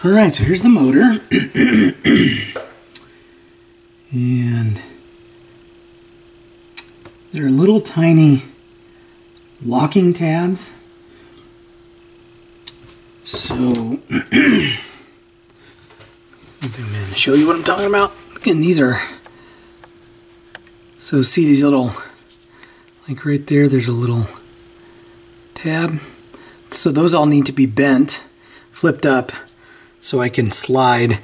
Alright, so here's the motor. And there are little tiny locking tabs. So, zoom in, show you what I'm talking about. Again, these are, so see these little, like right there, there's a little tab. So those all need to be bent, flipped up, so I can slide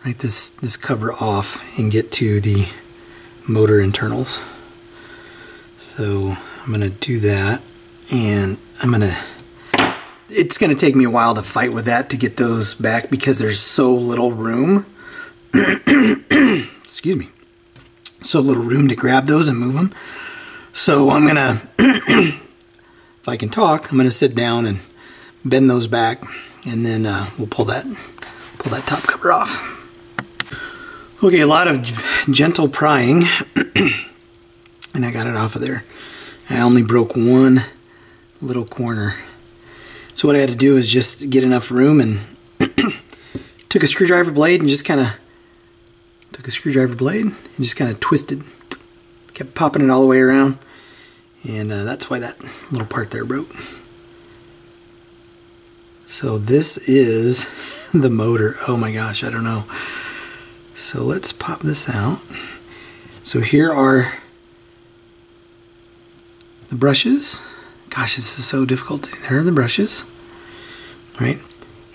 right this cover off and get to the motor internals. So I'm gonna do that, and it's gonna take me a while to fight with that to get those back because there's so little room. Excuse me. So little room to grab those and move them. So I'm gonna, if I can talk, I'm gonna sit down and bend those back, and then we'll pull that top cover off. Okay, a lot of gentle prying, and I got it off of there. I only broke one little corner. So what I had to do is just get enough room, and took a screwdriver blade and just kind of twisted, kept popping it all the way around, and that's why that little part there broke. So this is the motor. Oh my gosh, I don't know. So let's pop this out. So here are the brushes. Gosh, this is so difficult. There are the brushes, right?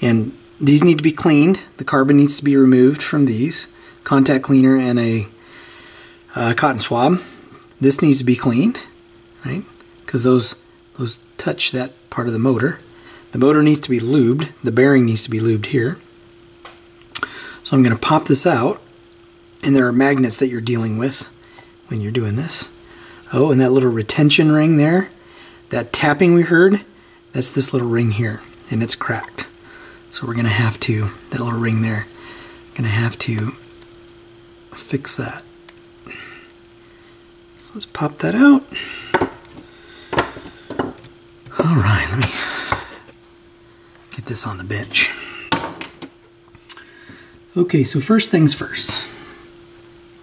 And these need to be cleaned. The carbon needs to be removed from these. Contact cleaner and a cotton swab. This needs to be cleaned, right? Because those touch that part of the motor. The motor needs to be lubed. The bearing needs to be lubed here. So I'm going to pop this out, and there are magnets that you're dealing with when you're doing this. Oh, and that little retention ring there, that tapping we heard, that's this little ring here, and it's cracked. So we're going to have to, that little ring there, going to have to fix that. So let's pop that out. Alright, let me get this on the bench. Okay, so first things first.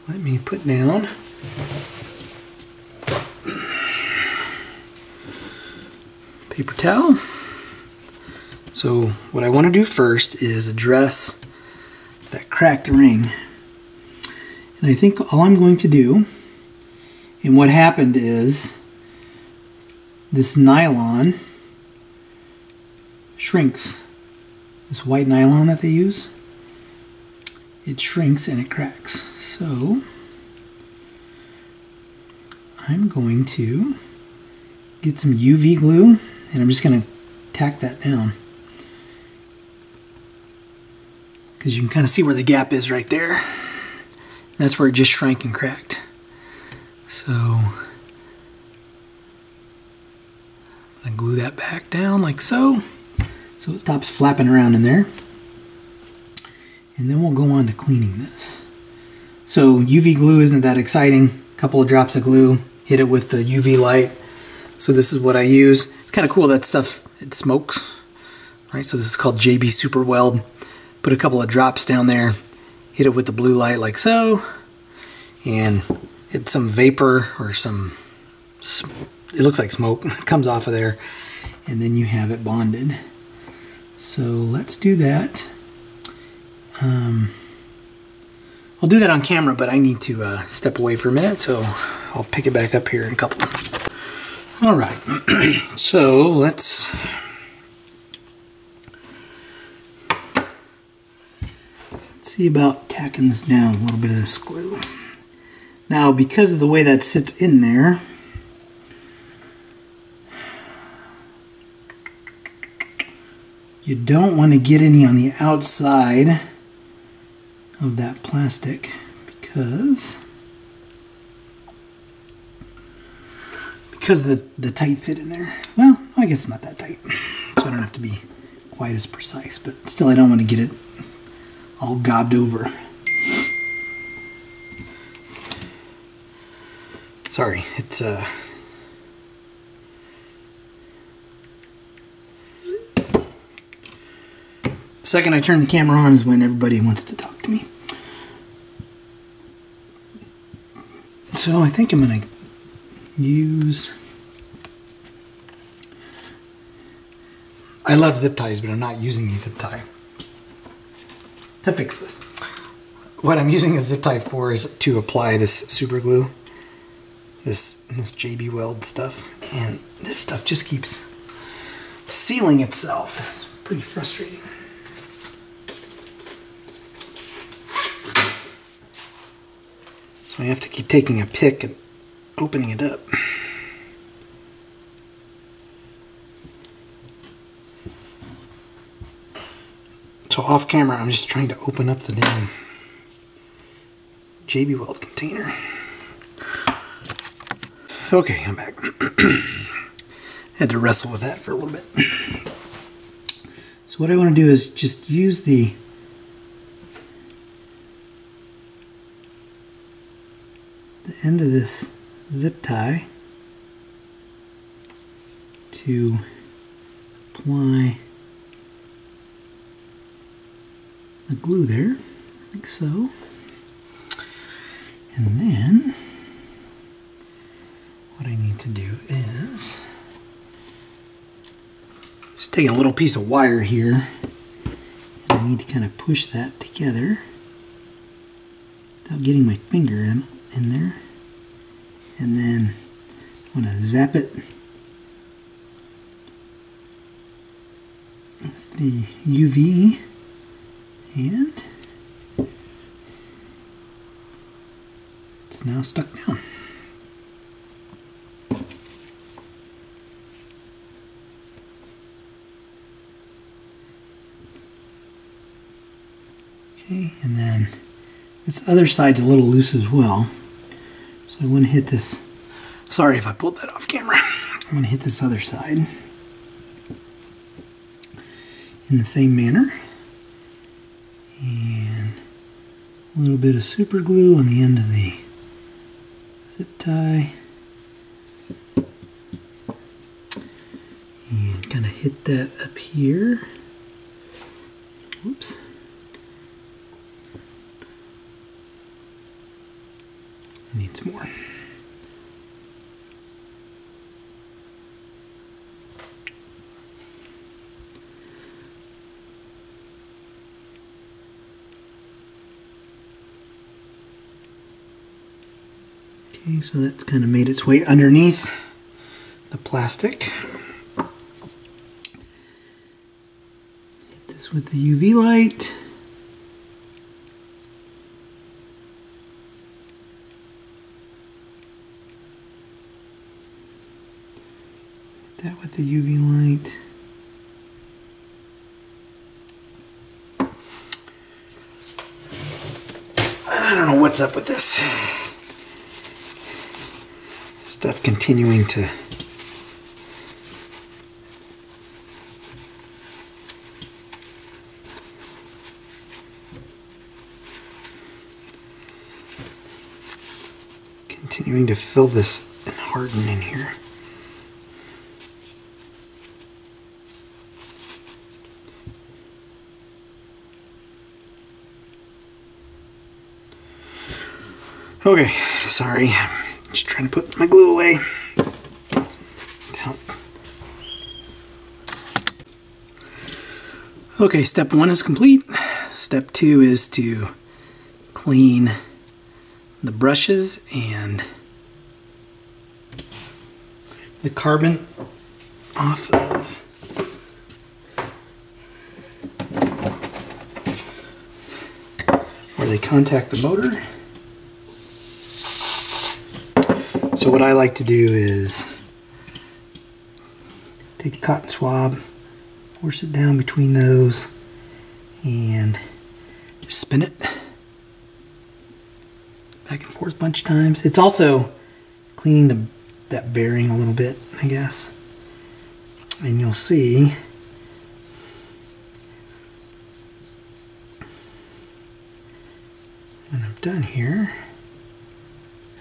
Let me put down paper towel. So what I want to do first is address that cracked ring. And I think all I'm going to do, and what happened is this nylon shrinks. This white nylon that they use, it shrinks and it cracks. So I'm going to get some UV glue, and I'm just going to tack that down, because you can kind of see where the gap is right there. That's where it just shrank and cracked. So I glue that back down like so, so it stops flapping around in there. And then we'll go on to cleaning this. So UV glue isn't that exciting. A couple of drops of glue, hit it with the UV light. So this is what I use. It's kind of cool, that stuff, it smokes, right? So this is called JB Super Weld. Put a couple of drops down there, hit it with the blue light like so, and hit some vapor or some, it looks like smoke, comes off of there, and then you have it bonded. So let's do that. I'll do that on camera, but I need to step away for a minute, so I'll pick it back up here in a couple. Alright, so let's see about tacking this down, a little bit of this glue. Now, because of the way that sits in there, you don't want to get any on the outside of that plastic, because the tight fit in there. Well, I guess it's not that tight, so I don't have to be quite as precise, but still I don't want to get it all gobbed over. Sorry, it's The second I turn the camera on is when everybody wants to talk to me. So I think I'm going to use... I love zip ties, but I'm not using a zip tie to fix this. What I'm using a zip tie for is to apply this super glue, this JB Weld stuff, and this stuff just keeps sealing itself. It's pretty frustrating. So I have to keep taking a pick and opening it up. So off camera, I'm just trying to open up the damn JB Weld container. Okay, I'm back. Had to wrestle with that for a little bit. So what I want to do is just use the end of this zip tie to apply the glue there, like so. And then what I need to do is just take a little piece of wire here, and I need to kind of push that together without getting my finger in there. And then I'm going to zap it with the UV, and it's now stuck down. Okay, and then this other side's a little loose as well. So I want to hit this. Sorry if I pulled that off camera. I'm going to hit this other side in the same manner. And a little bit of super glue on the end of the zip tie. And kind of hit that up here. Whoops. I need some more. Okay, so that's kind of made its way underneath the plastic. Hit this with the UV light. Hit that with the UV light. I don't know what's up with this stuff continuing to fill this and harden in here. Okay, sorry. Just trying to put my glue away. Okay, step 1 is complete. Step 2 is to clean the brushes and the carbon off of where they contact the motor. So what I like to do is take a cotton swab, force it down between those, and just spin it back and forth a bunch of times. It's also cleaning that bearing a little bit, I guess. And you'll see when I'm done here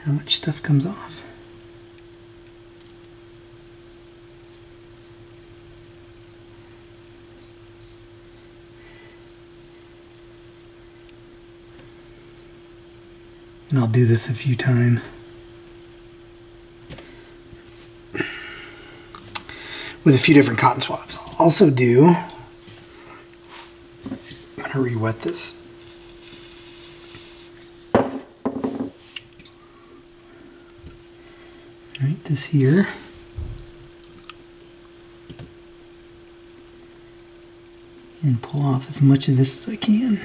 how much stuff comes off. And I'll do this a few times. With a few different cotton swabs. I'll also do, I'm going to re-wet this. Right, this here. And pull off as much of this as I can.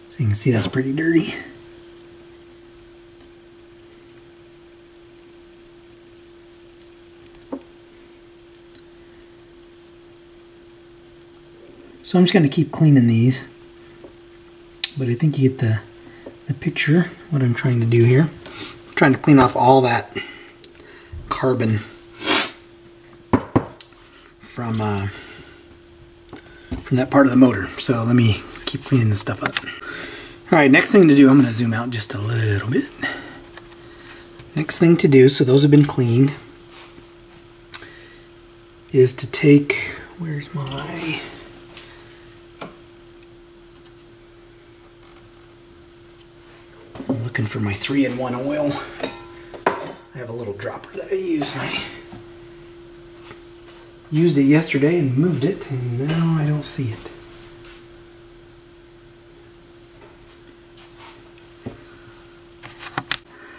So you can see that's pretty dirty. So I'm just going to keep cleaning these, but I think you get the picture, what I'm trying to do here. I'm trying to clean off all that carbon from that part of the motor. So let me keep cleaning this stuff up. Alright, next thing to do, I'm going to zoom out just a little bit. Next thing to do, so those have been cleaned, is to take, where's my... I'm looking for my 3-in-1 oil. I have a little dropper that I use. I used it yesterday and moved it, and now I don't see it.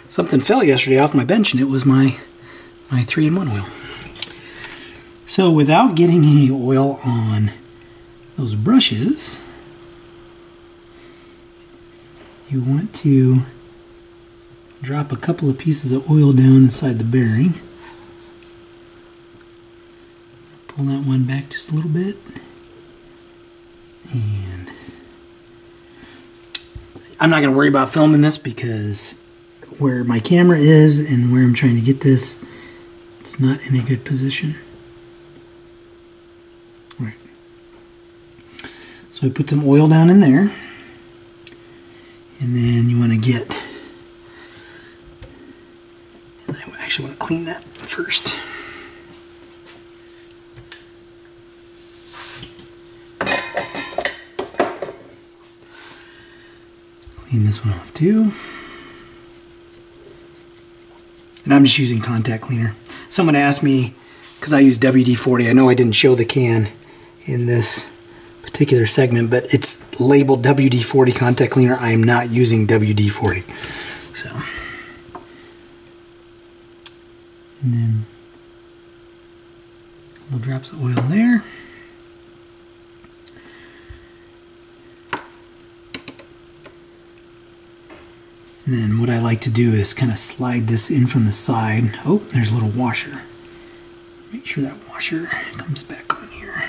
Something fell yesterday off my bench, and it was my 3-in-1 oil. So without getting any oil on those brushes, you want to drop a couple of pieces of oil down inside the bearing. Pull that one back just a little bit. And I'm not going to worry about filming this because where my camera is and where I'm trying to get this, it's not in a good position. All right. So I put some oil down in there. And then you want to get, and I actually want to clean that first. Clean this one off too. And I'm just using contact cleaner. Someone asked me, because I use WD-40, I know I didn't show the can in this particular segment, but it's labeled WD-40 contact cleaner. I am not using WD-40. So, and then a couple drops of oil there. And then what I like to do is kind of slide this in from the side. Oh, there's a little washer. Make sure that washer comes back on here.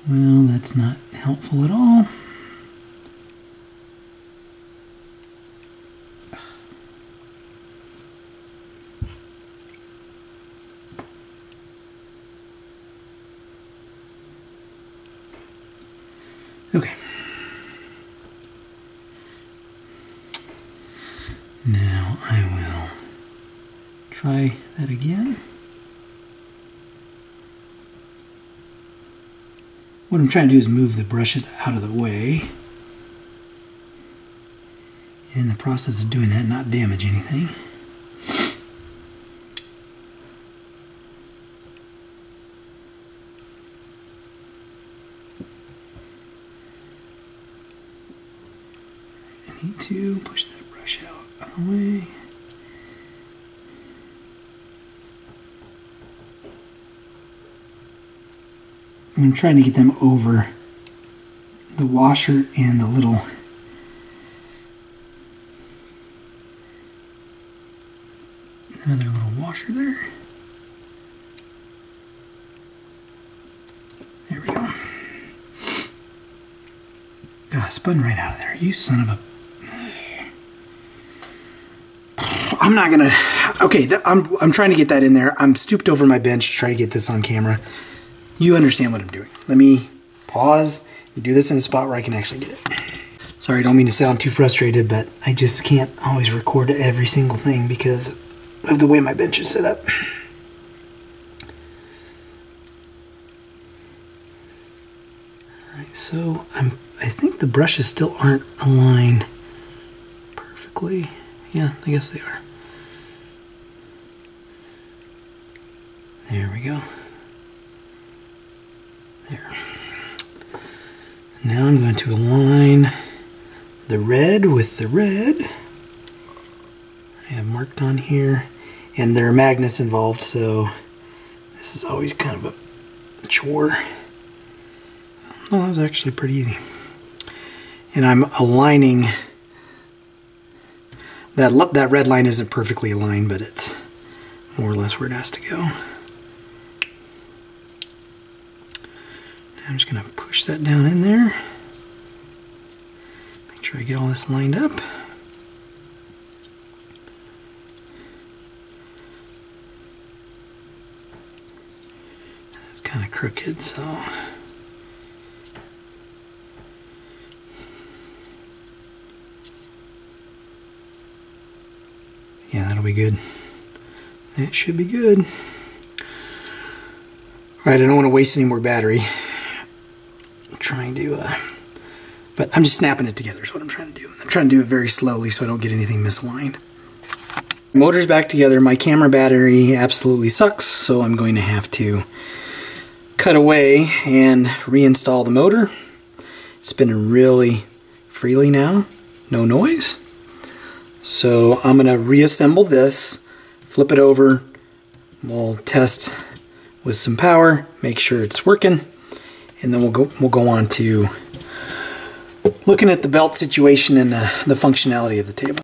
Well, that's not helpful at all. Okay. Now I will try that again. What I'm trying to do is move the brushes out of the way. In the process of doing that, not damage anything. I need to push that brush out of the way. And I'm trying to get them over the washer and the little another little washer there. There we go. God, spun right out of there. You son of a... I'm not gonna... Okay, I'm trying to get that in there. I'm stooped over my bench to try to get this on camera. You understand what I'm doing. Let me pause and do this in a spot where I can actually get it. Sorry, I don't mean to sound too frustrated, but I just can't always record every single thing because of the way my bench is set up. So I think the brushes still aren't aligned perfectly. Yeah, I guess they are. There we go. There. Now I'm going to align the red with the red. I have marked on here, and there are magnets involved, so this is always kind of a chore. Oh, that was actually pretty easy. And I'm aligning, that red line isn't perfectly aligned, but it's more or less where it has to go. Now I'm just going to push that down in there. Make sure I get all this lined up. That's kind of crooked, so yeah, that'll be good. That should be good. Alright, I don't want to waste any more battery. I'm trying to, but I'm just snapping it together is what I'm trying to do. I'm trying to do it very slowly so I don't get anything misaligned. Motor's back together. My camera battery absolutely sucks, so I'm going to have to cut away and reinstall the motor. It's spinning really freely now, no noise. So I'm going to reassemble this, flip it over, we'll test with some power, make sure it's working, and then we'll go on to looking at the belt situation and the functionality of the table.